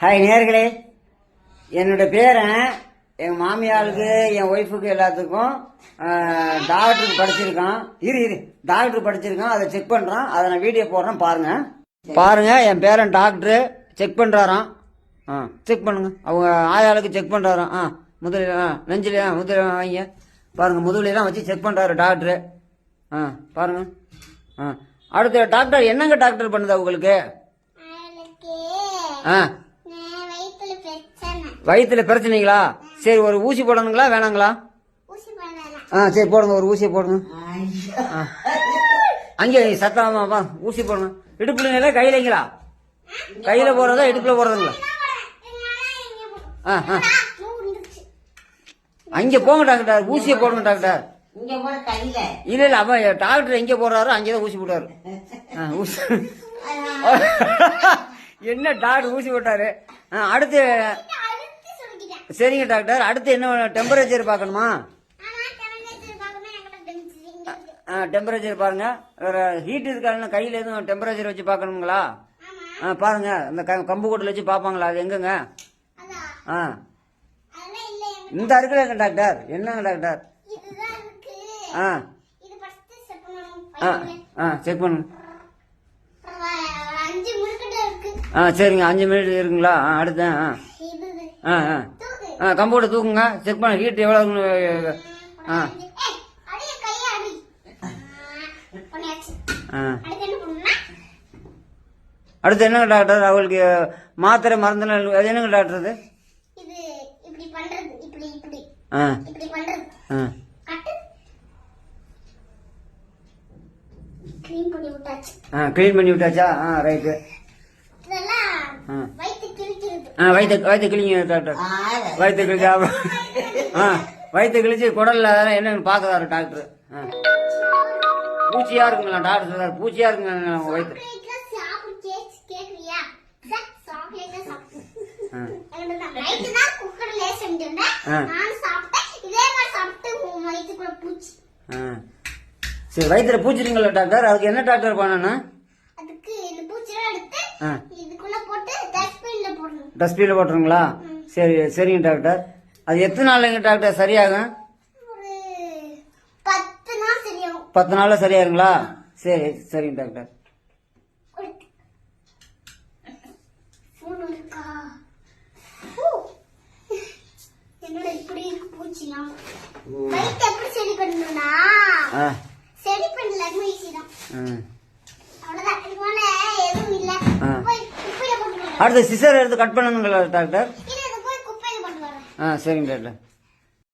Hi நேர்களே, என்னோட பேரன் எங்கள் மாமியாருக்கு என் ஒய்ஃபுக்கு எல்லாத்துக்கும் டாக்டருக்கு படிச்சிருக்கான். டாக்டர் படிச்சிருக்கான். அதை செக் பண்ணுறான். அதை நான் வீடியோ போடுறேன், பாருங்க. என் பேரன் டாக்டரு செக் பண்ணுறாராம். செக் பண்ணுங்க. அவங்க ஆயாளுக்கு செக் பண்ணுறாராம். முதலில் நெஞ்சில் முதலில் வாங்க பாருங்க. முதலிலாம் வச்சு செக் பண்ணுறாரு டாக்டரு. பாருங்க. அடுத்த டாக்டர் என்னங்க டாக்டர் பண்ணுது அவங்களுக்கு? வயிற்றுல பிரச்சனைங்களா? சரி, ஒரு ஊசி போடணுங்களா வேணாங்களா? சரி போடுங்க, ஒரு ஊசியை போடுங்க. அங்கே சத்தமா ஊசி போடுங்க. இடுப்புலங்களா கையிலங்களா? கையில போடுறதா இடுப்புல போடுறதுங்களா? அங்க போங்க டாக்டர், ஊசியை போடுங்க டாக்டர். இல்ல இல்ல, அவன் டாக்டர் எங்க போடுறாரோ அங்கேதான் ஊசி போட்டாரு. ஊசி என்ன டாக்டர் ஊசி போட்டாரு? அடுத்து சரிங்க டாக்டர். அடுத்து என்ன டெம்பரேச்சர் பார்க்கணுமா? டெம்பரேச்சர் பாருங்க. ஹீட் இருக்காதுன்னா கையில் எதுவும் டெம்பரேச்சர் வச்சு பார்க்கணுங்களா? பாருங்க, இந்த கம்பு கூட்டில் வச்சு பார்ப்பாங்களா? அது எங்கங்க? இந்த இருக்குல்ல டாக்டர். என்னங்க டாக்டர்? செக் பண்ணுங்க. சரிங்க, 5 மினிட் இருக்குங்களா? அடுத்த கம்ப்யூட்டர் தூக்குங்க. செக் பண்ண ஹீட் எவ்வளோ. அடுத்து என்னங்க டாக்டர்? அவங்களுக்கு மாத்திரை மருந்து அது என்னங்க டாக்டர்? அது கிளீன் பண்ணி விட்டாச்சா? ரைட்டு. வயிற்று கிழிங்க டாக்டர். வயிற்று கிழிச்சா வயிற்று கிழிச்சு குடல்ல என்னன்னு பாக்குறாரு டாக்டர். பூச்சியா இருக்குங்களா டாக்டர் சொல்றாரு? பூச்சியா இருக்குங்க உங்க வயிற்று. சரி, வயிற்றுல பூச்சிருங்களா டாக்டர்? அதுக்கு என்ன டாக்டர் பண்ணணும்? டஸ்ட்பின்ல போட்டுருங்களா? சரி சரிங்க டாக்டர். அது எத்தனை நாள்லங்க டாக்டர் சரியாகும்? 10 நாள்ல சரியாகுங்களா? சரி சரிங்க டாக்டர். அடுத்து சிசர் எடுத்து கட் பண்ணணுங்களா டாக்டர்? சரிங்க டாக்டர்.